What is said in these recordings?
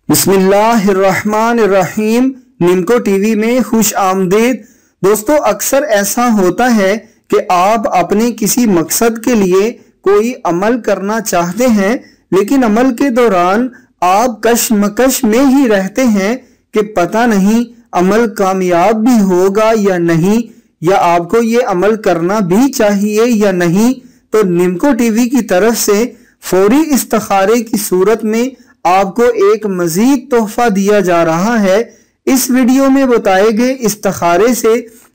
بسم اللہ الرحمن الرحیم۔ نمکو ٹی وی میں خوش آمدید۔ دوستو، اکثر ایسا ہوتا ہے کہ آپ اپنے کسی مقصد کے لیے کوئی عمل کرنا چاہتے ہیں، لیکن عمل کے دوران آپ کشمکش میں ہی رہتے ہیں کہ پتہ نہیں عمل کامیاب بھی ہوگا یا نہیں، یا آپ کو یہ عمل کرنا بھی چاہیے یا نہیں۔ تو نمکو ٹی وی کی طرف سے فوری استخارے کی صورت میں آپ کو ایک مزید تحفہ دیا جا رہا ہے۔ اس ویڈیو میں بتائے گئے استخارے سے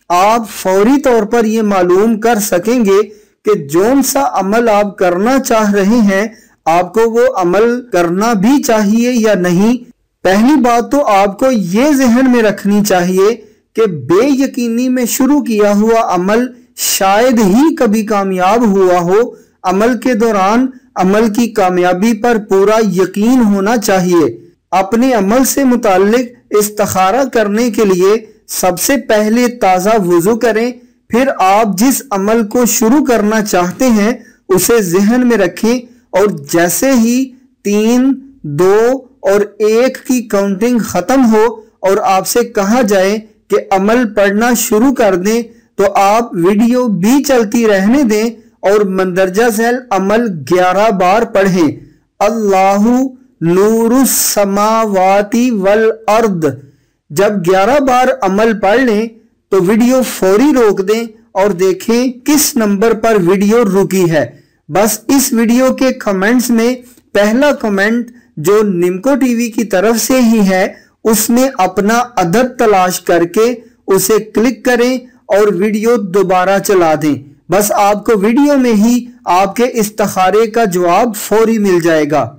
آپ فوری طور پر یہ معلوم کر سکیں گے کہ جون سا عمل آپ کرنا چاہ رہے ہیں، آپ کو وہ عمل کرنا بھی چاہیے یا نہیں۔ پہلی بات تو آپ کو یہ ذہن میں رکھنی چاہیے کہ بے یقینی میں شروع کیا ہوا عمل شاید ہی کبھی کامیاب ہوا ہو۔ عمل کے دوران عمل کی کامیابی پر پورا یقین ہونا چاہیے۔ اپنے عمل سے متعلق استخارہ کرنے کے لیے سب سے پہلے تازہ وضو کریں، پھر آپ جس عمل کو شروع کرنا چاہتے ہیں اسے ذہن میں رکھیں، اور جیسے ہی 3، 2 اور 1 کی کاؤنٹنگ ختم ہو اور آپ سے کہا جائے کہ عمل پڑھنا شروع کر دیں، تو آپ ویڈیو بھی چلتی رہنے دیں اور مندرجہ ذیل عمل 11 بار پڑھیں۔ اللہ نور السماوات والارض۔ جب 11 بار عمل پڑھ لیں تو ویڈیو فوری روک دیں اور دیکھیں کس نمبر پر ویڈیو رکی ہے۔ بس اس ویڈیو کے کمنٹس میں پہلا کمنٹ جو نمکو ٹی وی کی طرف سے ہی ہے، اس میں اپنا عدد تلاش کر کے اسے کلک کریں اور ویڈیو دوبارہ چلا دیں۔ بس آپ کو ویڈیو میں ہی آپ کے استخارے کا جواب فوری مل جائے گا۔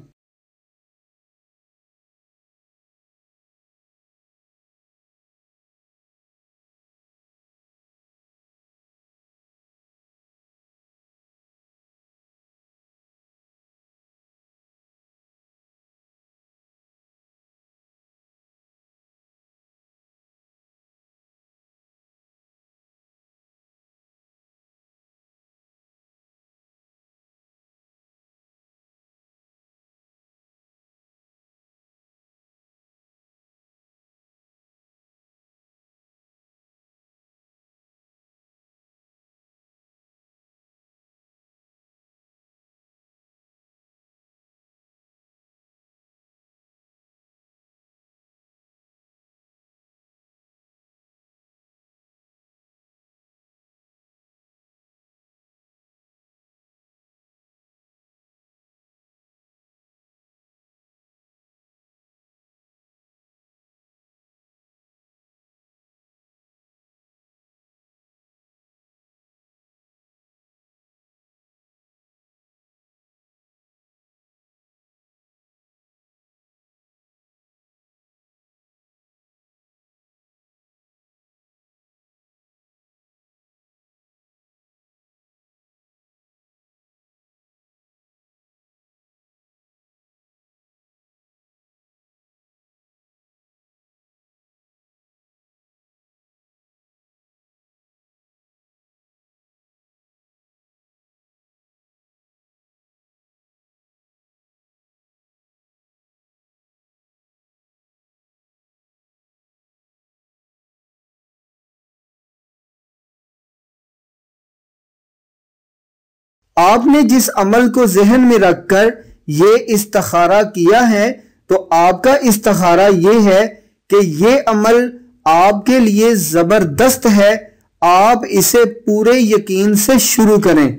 آپ نے جس عمل کو ذہن میں رکھ کر یہ استخارہ کیا ہے، تو آپ کا استخارہ یہ ہے کہ یہ عمل آپ کے لیے زبردست ہے، آپ اسے پورے یقین سے شروع کریں۔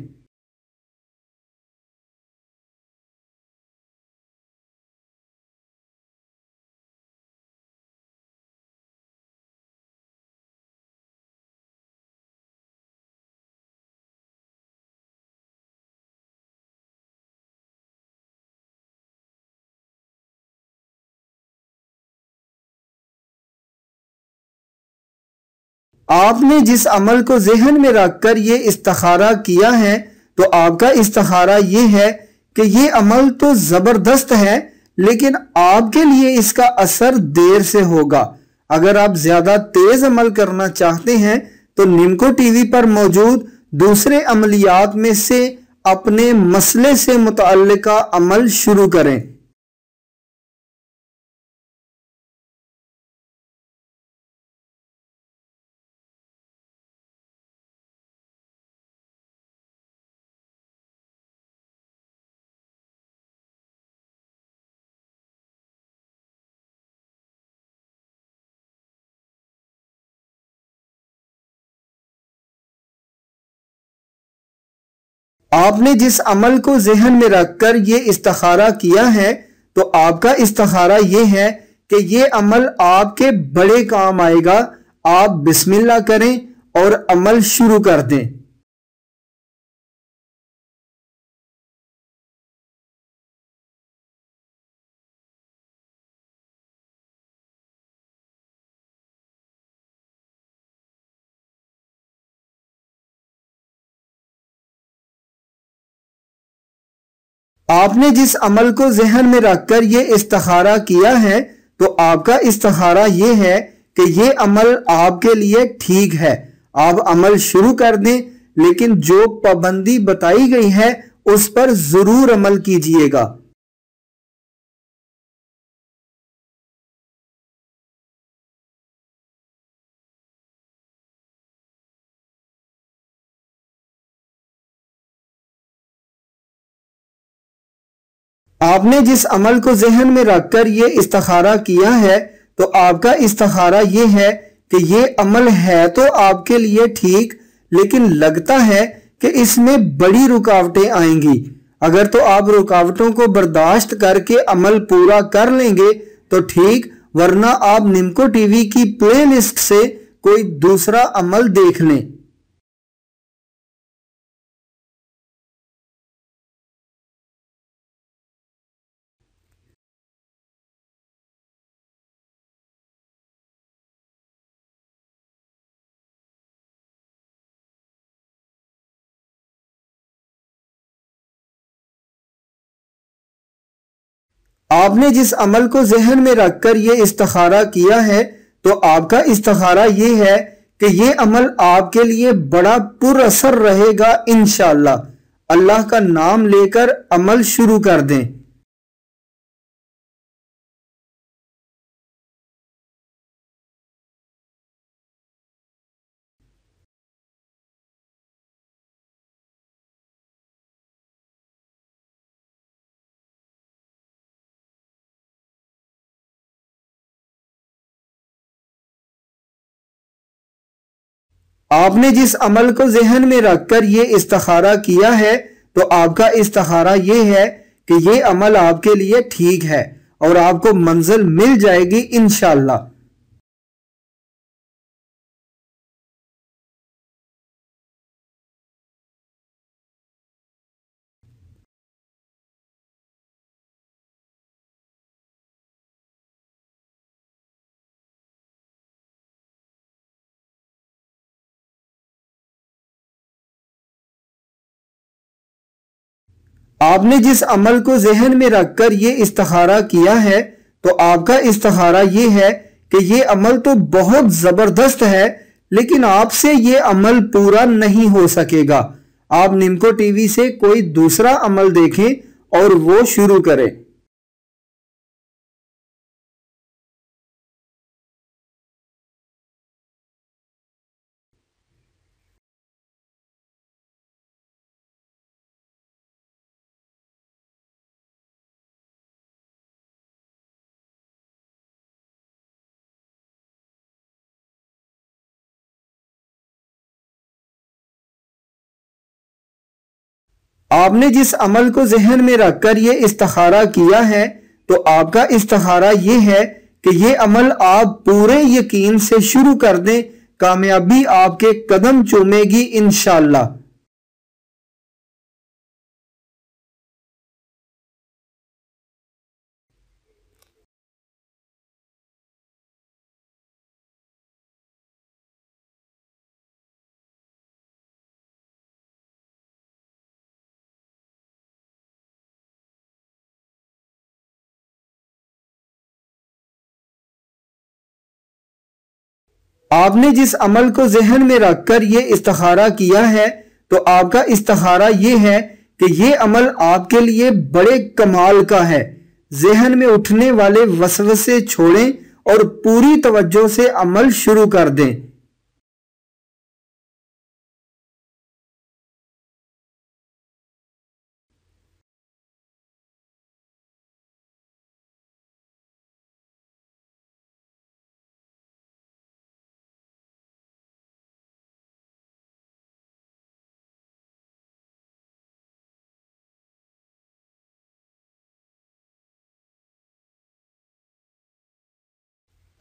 آپ نے جس عمل کو ذہن میں رکھ کر یہ استخارہ کیا ہے، تو آپ کا استخارہ یہ ہے کہ یہ عمل تو زبردست ہے، لیکن آپ کے لیے اس کا اثر دیر سے ہوگا۔ اگر آپ زیادہ تیز عمل کرنا چاہتے ہیں تو نمکو ٹی وی پر موجود دوسرے عملیات میں سے اپنے مسئلے سے متعلقہ عمل شروع کریں۔ آپ نے جس عمل کو ذہن میں رکھ کر یہ استخارہ کیا ہے تو آپ کا استخارہ یہ ہے کہ یہ عمل آپ کے بڑے کام آئے گا۔ آپ بسم اللہ کریں اور عمل شروع کر دیں۔ آپ نے جس عمل کو ذہن میں رکھ کر یہ استخارہ کیا ہے تو آپ کا استخارہ یہ ہے کہ یہ عمل آپ کے لیے ٹھیک ہے۔ آپ عمل شروع کر دیں، لیکن جو پابندی بتائی گئی ہے اس پر ضرور عمل کیجئے گا۔ آپ نے جس عمل کو ذہن میں رکھ کر یہ استخارہ کیا ہے تو آپ کا استخارہ یہ ہے کہ یہ عمل ہے تو آپ کے لیے ٹھیک، لیکن لگتا ہے کہ اس میں بڑی رکاوٹیں آئیں گی۔ اگر تو آپ رکاوٹوں کو برداشت کر کے عمل پورا کر لیں گے تو ٹھیک، ورنہ آپ نمکو ٹی وی کی پلے لسٹ سے کوئی دوسرا عمل دیکھ لیں۔ آپ نے جس عمل کو ذہن میں رکھ کر یہ استخارہ کیا ہے تو آپ کا استخارہ یہ ہے کہ یہ عمل آپ کے لیے بڑا پر اثر رہے گا انشاءاللہ۔ اللہ کا نام لے کر عمل شروع کر دیں۔ آپ نے جس عمل کو ذہن میں رکھ کر یہ استخارہ کیا ہے تو آپ کا استخارہ یہ ہے کہ یہ عمل آپ کے لیے ٹھیک ہے اور آپ کو منزل مل جائے گی انشاءاللہ۔ آپ نے جس عمل کو ذہن میں رکھ کر یہ استخارہ کیا ہے تو آپ کا استخارہ یہ ہے کہ یہ عمل تو بہت زبردست ہے، لیکن آپ سے یہ عمل پورا نہیں ہو سکے گا۔ آپ نمکو ٹی وی سے کوئی دوسرا عمل دیکھیں اور وہ شروع کریں۔ آپ نے جس عمل کو ذہن میں رکھ کر یہ استخارہ کیا ہے تو آپ کا استخارہ یہ ہے کہ یہ عمل آپ پورے یقین سے شروع کر دیں، کامیابی آپ کے قدم چومے گی انشاءاللہ۔ آپ نے جس عمل کو ذہن میں رکھ کر یہ استخارہ کیا ہے تو آپ کا استخارہ یہ ہے کہ یہ عمل آپ کے لیے بڑے کمال کا ہے۔ ذہن میں اٹھنے والے وسوسے چھوڑیں اور پوری توجہ سے عمل شروع کر دیں۔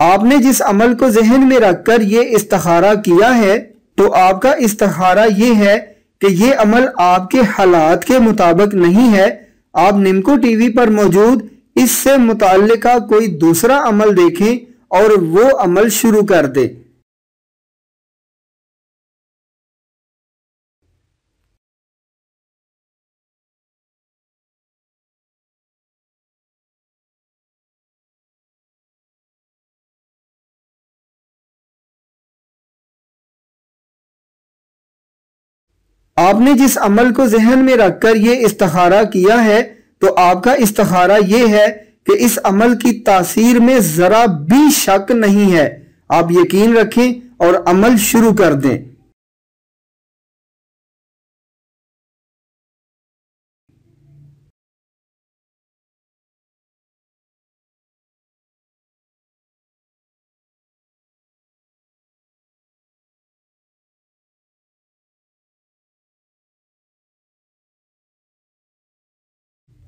آپ نے جس عمل کو ذہن میں رکھ کر یہ استخارہ کیا ہے تو آپ کا استخارہ یہ ہے کہ یہ عمل آپ کے حالات کے مطابق نہیں ہے۔ آپ نمکو ٹی وی پر موجود اس سے متعلقہ کوئی دوسرا عمل دیکھیں اور وہ عمل شروع کر دیں۔ آپ نے جس عمل کو ذہن میں رکھ کر یہ استخارہ کیا ہے تو آپ کا استخارہ یہ ہے کہ اس عمل کی تاثیر میں ذرا بھی شک نہیں ہے۔ آپ یقین رکھیں اور عمل شروع کر دیں۔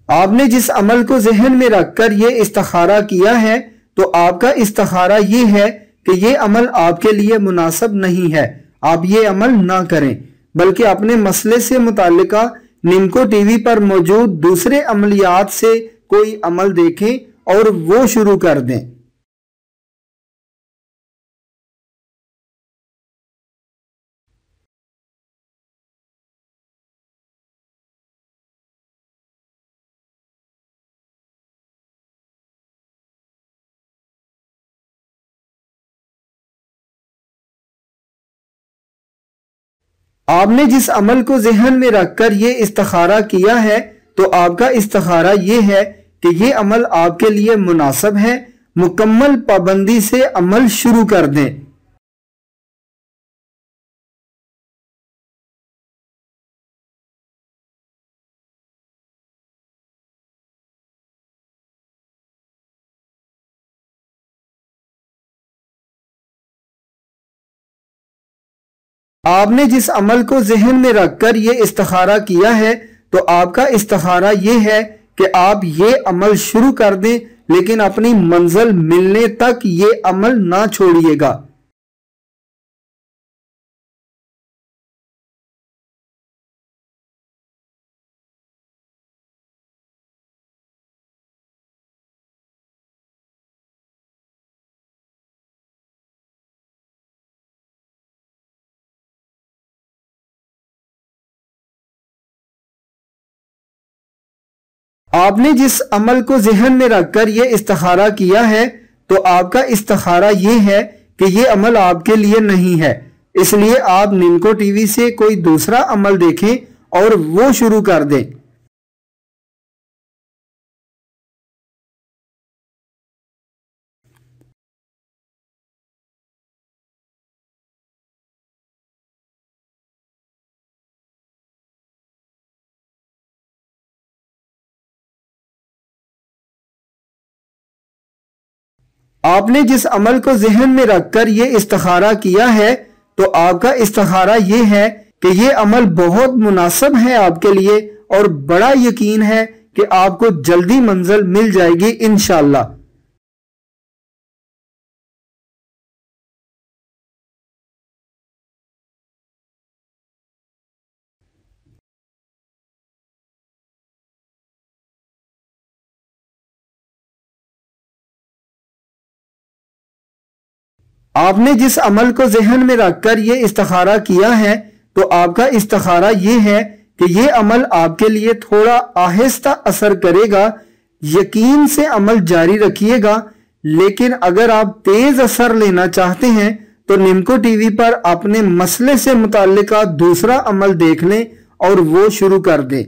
آپ نے جس عمل کو ذہن میں رکھ کر یہ استخارہ کیا ہے تو آپ کا استخارہ یہ ہے کہ یہ عمل آپ کے لیے مناسب نہیں ہے۔ آپ یہ عمل نہ کریں بلکہ اپنے مسئلے سے متعلقہ نمکو ٹی وی پر موجود دوسرے عملیات سے کوئی عمل دیکھیں اور وہ شروع کر دیں۔ آپ نے جس عمل کو ذہن میں رکھ کر یہ استخارہ کیا ہے تو آپ کا استخارہ یہ ہے کہ یہ عمل آپ کے لیے مناسب ہے۔ مکمل پابندی سے عمل شروع کر دیں۔ آپ نے جس عمل کو ذہن میں رکھ کر یہ استخارہ کیا ہے تو آپ کا استخارہ یہ ہے کہ آپ یہ عمل شروع کر دیں لیکن اپنی منزل ملنے تک یہ عمل نہ چھوڑیے گا۔ آپ نے جس عمل کو ذہن میں رکھ کر یہ استخارہ کیا ہے تو آپ کا استخارہ یہ ہے کہ یہ عمل آپ کے لیے نہیں ہے، اس لیے آپ نمکو ٹی وی سے کوئی دوسرا عمل دیکھیں اور وہ شروع کر دیں۔ آپ نے جس عمل کو ذہن میں رکھ کر یہ استخارہ کیا ہے تو آپ کا استخارہ یہ ہے کہ یہ عمل بہت مناسب ہے آپ کے لیے اور بڑا یقین ہے کہ آپ کو جلدی منزل مل جائے گی انشاءاللہ۔ آپ نے جس عمل کو ذہن میں رکھ کر یہ استخارہ کیا ہے تو آپ کا استخارہ یہ ہے کہ یہ عمل آپ کے لیے تھوڑا آہستہ اثر کرے گا۔ یقین سے عمل جاری رکھیے گا، لیکن اگر آپ تیز اثر لینا چاہتے ہیں تو نمکو ٹی وی پر اپنے مسئلے سے متعلقہ دوسرا عمل دیکھ لیں اور وہ شروع کر دیں۔